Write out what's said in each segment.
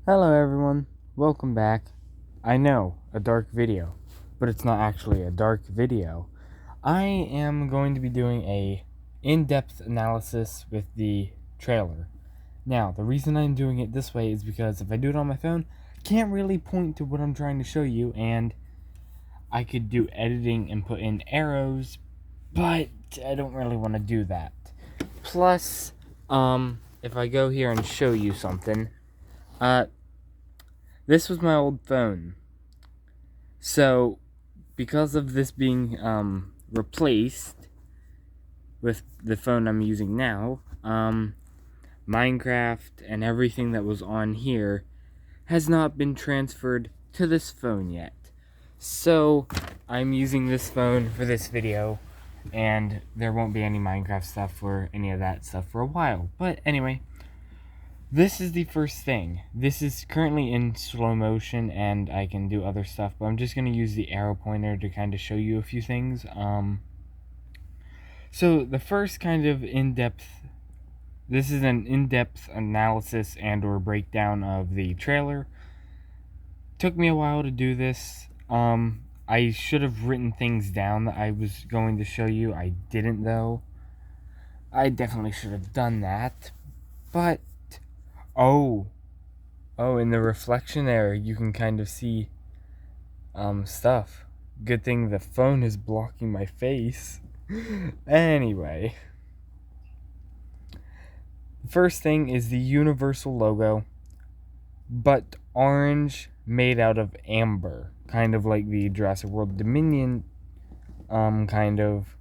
Hello everyone, welcome back. I know, a dark video, but it's not actually a dark video. I am going to be doing a in-depth analysis with the trailer. Now, the reason I'm doing it this way is because if I do it on my phone, I can't really point to what I'm trying to show you, and I could do editing and put in arrows, but I don't really want to do that. Plus, if I go here and show you something, this was my old phone. So, because of this being replaced with the phone I'm using now, Minecraft and everything that was on here has not been transferred to this phone yet. So, I'm using this phone for this video, and there won't be any Minecraft stuff or any of that stuff for a while. But anyway, this is the first thing. This is currently in slow motion and I can do other stuff, but I'm just going to use the arrow pointer to kind of show you a few things. So the first kind of this is an in-depth analysis and or breakdown of the trailer. Took me a while to do this. I should have written things down that I was going to show you. I didn't though. I definitely should have done that, but Oh, in the reflection there, you can kind of see stuff. Good thing the phone is blocking my face. Anyway, the first thing is the Universal logo, but orange made out of amber, kind of like the Jurassic World Dominion kind of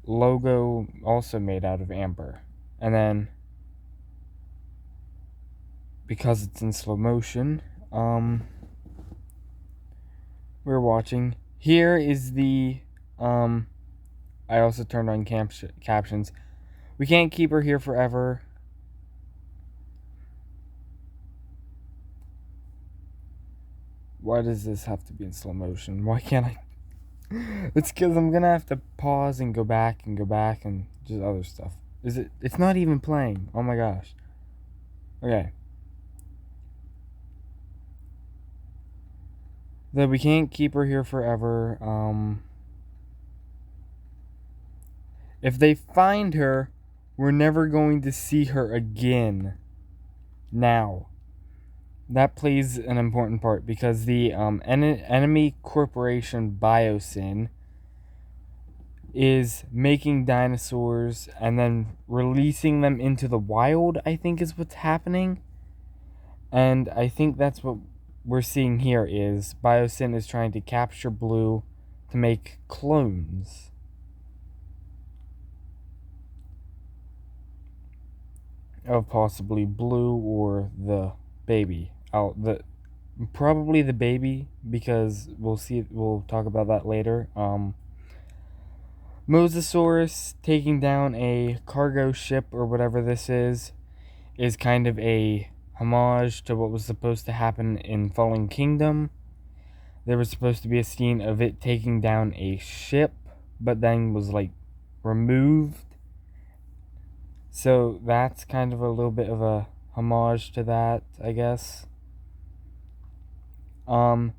logo, also made out of amber. And then, because it's in slow motion, we're watching. Here is the, I also turned on captions. We can't keep her here forever. Why does this have to be in slow motion? Why can't I? It's because I'm gonna have to pause and go back and just other stuff. It's not even playing. Oh my gosh. Okay. That we can't keep her here forever. If they find her, we're never going to see her again. Now, that plays an important part because the enemy corporation Biosyn is making dinosaurs and then releasing them into the wild, I think is what's happening. And I think that's what we're seeing here is Biosyn is trying to capture Blue to make clones. Of possibly Blue or the baby. Probably the baby, because we'll talk about that later. Mosasaurus taking down a cargo ship or whatever this is kind of a homage to what was supposed to happen in Fallen Kingdom. There was supposed to be a scene of it taking down a ship, but then was removed. So that's kind of a little bit of a homage to that, I guess. The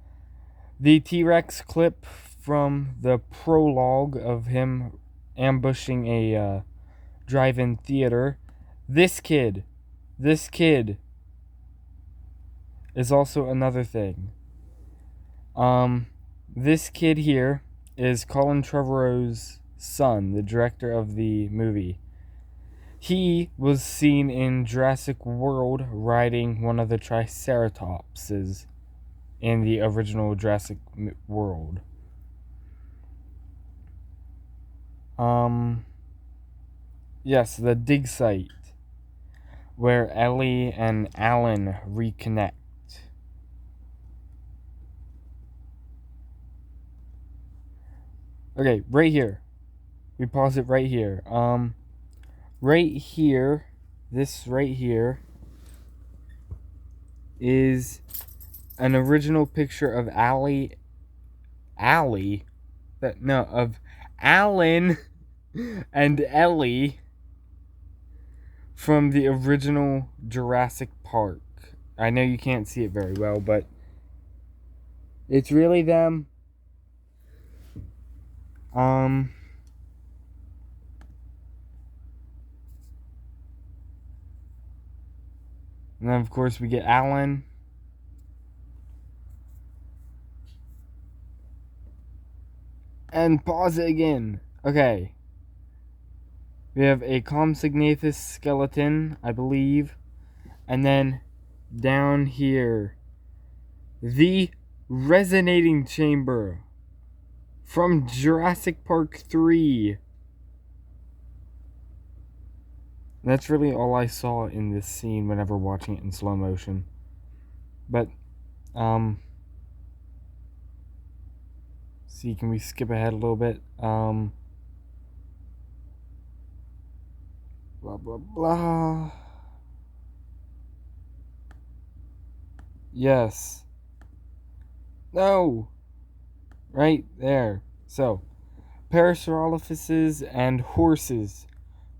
T-Rex clip from the prologue of him ambushing a drive-in theater. This kid is also another thing. This kid here is Colin Trevorrow's son, the director of the movie. He was seen in Jurassic World riding one of the Triceratopses in the original Jurassic World. Yes, the dig site where Ellie and Alan reconnect. Okay, right here. We pause it right here. Right here, this right here is an original picture of of Alan and Ellie from the original Jurassic Park. I know you can't see it very well, but it's really them. And then of course we get Alan. And pause it again. Okay. We have a Compsognathus skeleton, I believe. And then down here, the resonating chamber from Jurassic Park 3. That's really all I saw in this scene whenever watching it in slow motion. But, see, can we skip ahead a little bit? Blah, blah, blah. Yes. No! Right there. So, Parasaurolophuses and horses.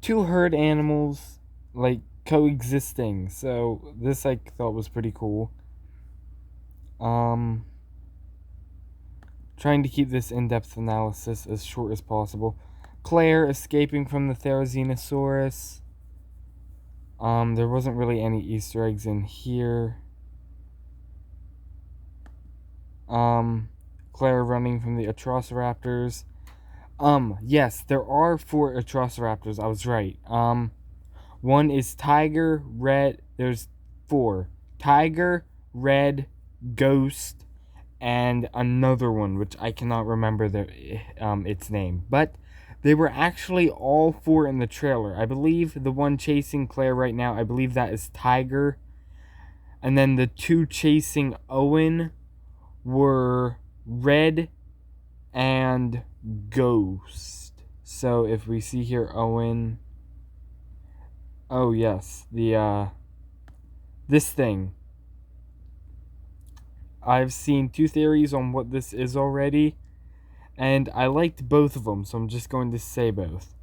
Two herd animals, like, coexisting. So, this I thought was pretty cool. Trying to keep this in-depth analysis as short as possible. Claire escaping from the Therizinosaurus. There wasn't really any Easter eggs in here. Claire running from the Atrociraptors. Yes, there are 4 Atrociraptors. I was right. One is Tiger, Red. There's 4. Tiger, Red, Ghost, and another one, which I cannot remember its name. But they were actually all 4 in the trailer. I believe the one chasing Claire right now, I believe that is Tiger. And then the 2 chasing Owen were Red and Ghost. So if we see here Owen, oh yes, this thing. I've seen 2 theories on what this is already, and I liked both of them, so I'm just going to say both.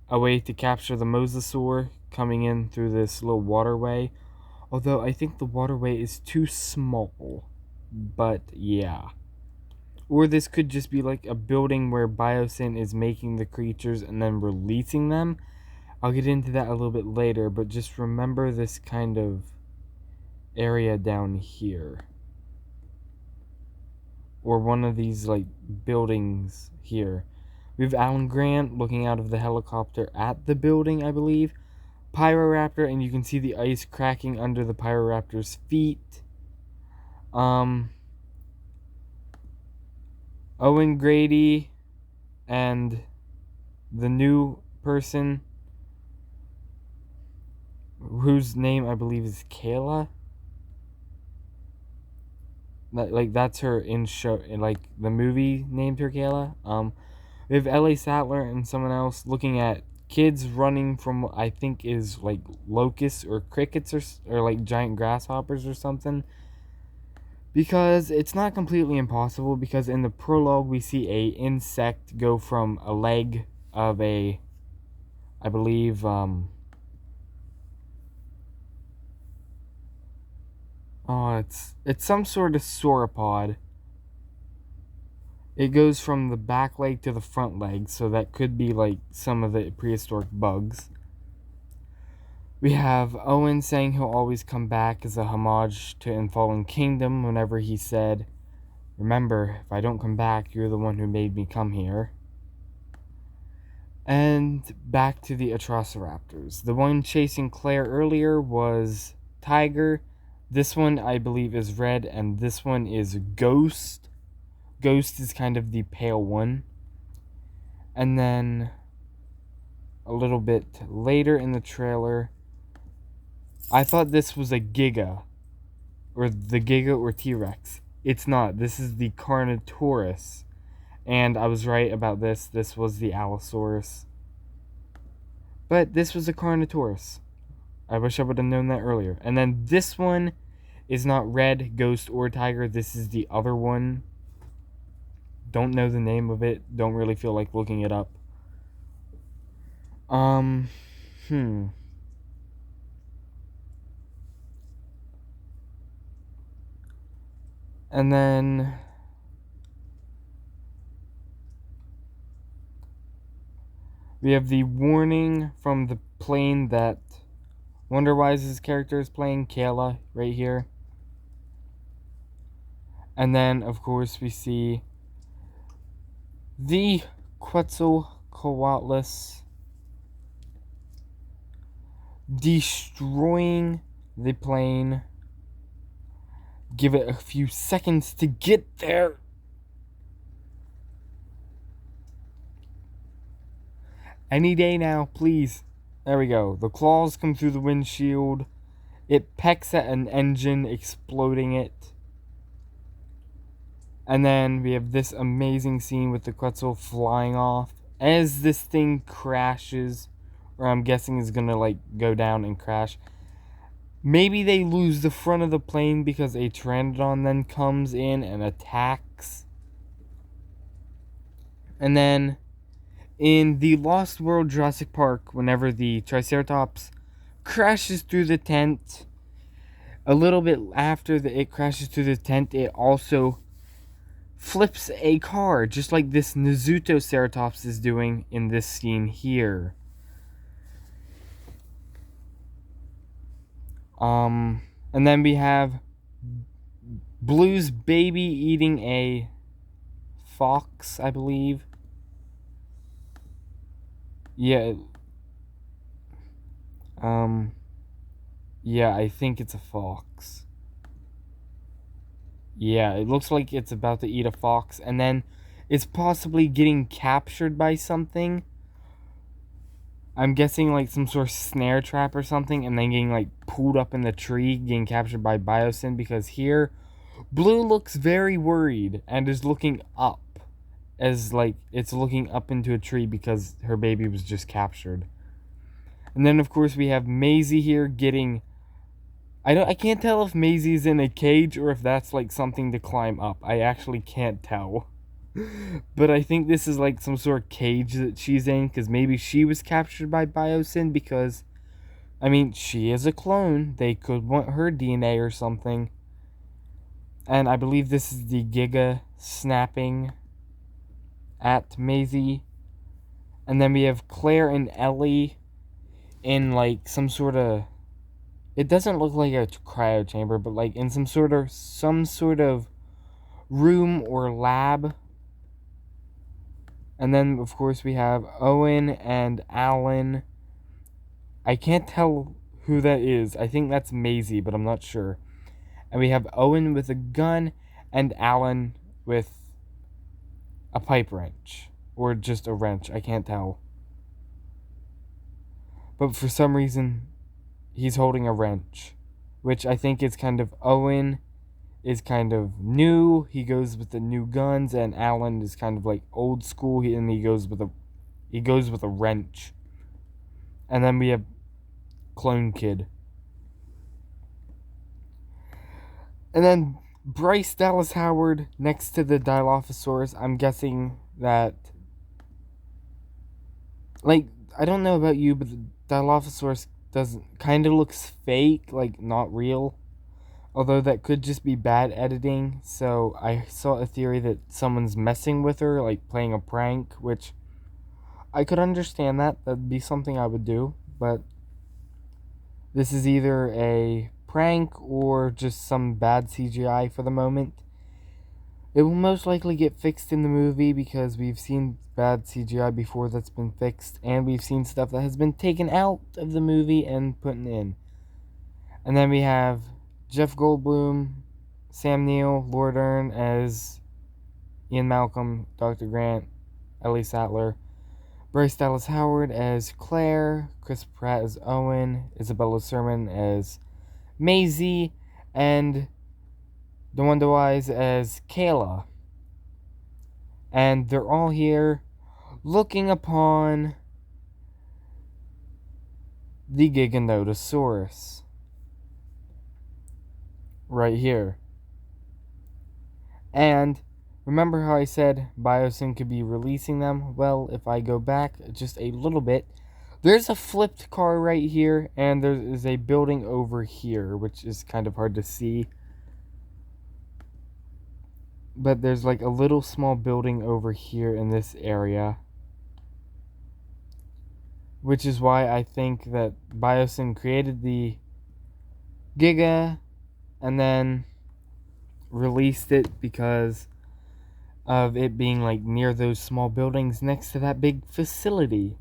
A way to capture the Mosasaur coming in through this little waterway, although I think the waterway is too small, but yeah. Or this could just be like a building where Biosyn is making the creatures and then releasing them. I'll get into that a little bit later, but just remember this kind of area down here. Or one of these like buildings here. We have Alan Grant looking out of the helicopter at the building, I believe. Pyroraptor, and you can see the ice cracking under the Pyroraptor's feet. Owen Grady and the new person whose name I believe is Kayla. That's her in show, like the movie named her Kayla. We have L.A. Sattler and someone else looking at kids running from what I think is like locusts or crickets or like giant grasshoppers or something. Because it's not completely impossible, because in the prologue we see a insect go from a leg of a, I believe, it's some sort of sauropod. It goes from the back leg to the front leg, so that could be like some of the prehistoric bugs. We have Owen saying he'll always come back as a homage to In Fallen Kingdom whenever he said, "Remember, if I don't come back, you're the one who made me come here." And back to the Atrociraptors. The one chasing Claire earlier was Tiger. This one, I believe, is Red, and this one is Ghost. Ghost is kind of the pale one. And then a little bit later in the trailer, I thought this was a Giga, or the Giga or T-Rex. It's not. This is the Carnotaurus. And I was right about this. This was the Allosaurus. But this was a Carnotaurus. I wish I would have known that earlier. And then this one is not Red, Ghost, or Tiger. This is the other one. Don't know the name of it. Don't really feel like looking it up. I, And then we have the warning from the plane that Wonderwise's character is playing, Kayla, right here. And then, of course, we see the Quetzalcoatlus destroying the plane. Give it a few seconds to get there. Any day now, please. There we go. The claws come through the windshield. It pecks at an engine, exploding it. And then we have this amazing scene with the Quetzal flying off as this thing crashes, or I'm guessing is gonna like go down and crash. Maybe they lose the front of the plane because a Pteranodon then comes in and attacks. And then in the Lost World Jurassic Park, whenever the Triceratops crashes through the tent, a little bit after it crashes through the tent, it also flips a car, just like this Nezutoceratops is doing in this scene here. And then we have Blue's baby eating a fox, I believe. Yeah. Yeah, I think it's a fox. Yeah, it looks like it's about to eat a fox, and then it's possibly getting captured by something. I'm guessing like some sort of snare trap or something, and then getting like pulled up in the tree, getting captured by Biosyn, because here Blue looks very worried and is looking up, as like it's looking up into a tree because her baby was just captured. And then of course we have Maisie here getting, I can't tell if Maisie's in a cage or if that's like something to climb up. I actually can't tell. But I think this is like some sort of cage that she's in, because maybe she was captured by Biosyn, because I mean, she is a clone. They could want her DNA or something. And I believe this is the Giga snapping at Maisie. And then we have Claire and Ellie in like some sort of, it doesn't look like a cryo chamber, but like in some sort of room or lab. And then of course we have Owen and Alan. I can't tell who that is. I think that's Maisie, but I'm not sure. And we have Owen with a gun and Alan with a pipe wrench. Or just a wrench, I can't tell. But for some reason, he's holding a wrench, which I think is kind of, Owen is kind of new. He goes with the new guns, and Alan is kind of like old school, and he goes with a wrench. And then we have Clone Kid. And then Bryce Dallas Howard next to the Dilophosaurus. I'm guessing that, like, I don't know about you, but the Dilophosaurus kind of looks fake, like not real. Although that could just be bad editing. So I saw a theory that someone's messing with her, like playing a prank, which I could understand that. That'd be something I would do. But this is either a prank or just some bad CGI for the moment. It will most likely get fixed in the movie, because we've seen bad CGI before that's been fixed, and we've seen stuff that has been taken out of the movie and put in. And then we have Jeff Goldblum, Sam Neill, Laura Dern as Ian Malcolm, Dr. Grant, Ellie Sattler, Bryce Dallas Howard as Claire, Chris Pratt as Owen, Isabella Sermon as Maisie, and the Wonder Eyes as Kayla. And they're all here looking upon the Giganotosaurus. Right here. And remember how I said Biosyn could be releasing them? Well, if I go back just a little bit, there's a flipped car right here, and there is a building over here, which is kind of hard to see. but there's like a little small building over here in this area, which is why I think that Biosyn created the Giga and then released it because of it being like near those small buildings next to that big facility.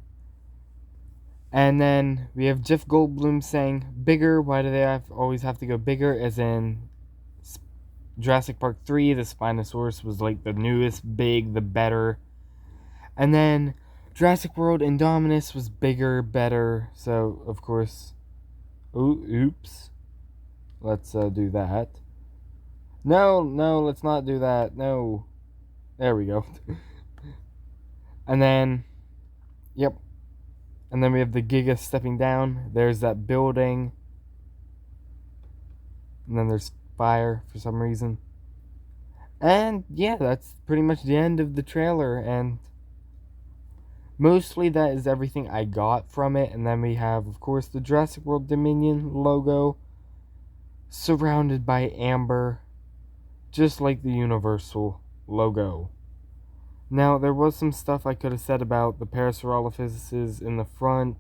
And then we have Jeff Goldblum saying bigger. Why do they always have to go bigger? As in Jurassic Park 3, the Spinosaurus was like the newest big, the better. And then Jurassic World Indominus was bigger, better. So, of course, oops. Let's do that. No, let's not do that. No. There we go. And then, yep. And then we have the Giga stepping down. There's that building. And then there's fire for some reason. And yeah, that's pretty much the end of the trailer. And mostly that is everything I got from it. And then we have, of course, the Jurassic World Dominion logo surrounded by amber, just like the Universal logo. Now, there was some stuff I could have said about the Parasaurolophuses in the front,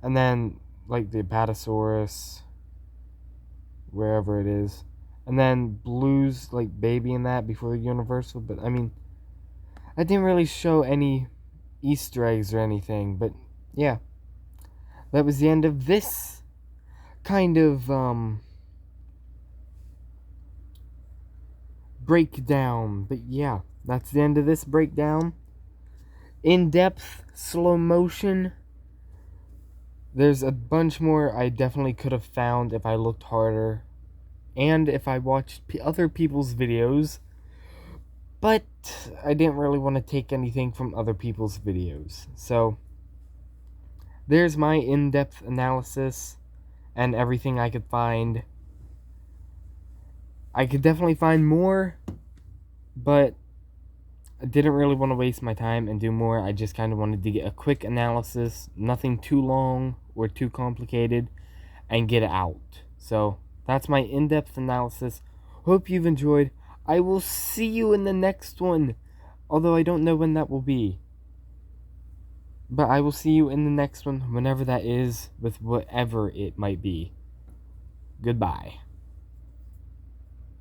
and then, like, the Apatosaurus, wherever it is, and then Blue's, like, baby in that before the Universal, but, I mean, I didn't really show any Easter eggs or anything, but, yeah. That was the end of this kind of, breakdown, but yeah. That's the end of this breakdown. In-depth, slow motion. There's a bunch more I definitely could have found if I looked harder. And if I watched other people's videos. But I didn't really want to take anything from other people's videos. So, there's my in-depth analysis and everything I could find. I could definitely find more, but I didn't really want to waste my time and do more. I just kind of wanted to get a quick analysis, nothing too long or too complicated, and get it out. So, that's my in-depth analysis. Hope you've enjoyed. I will see you in the next one, although I don't know when that will be. But I will see you in the next one, whenever that is, with whatever it might be. Goodbye.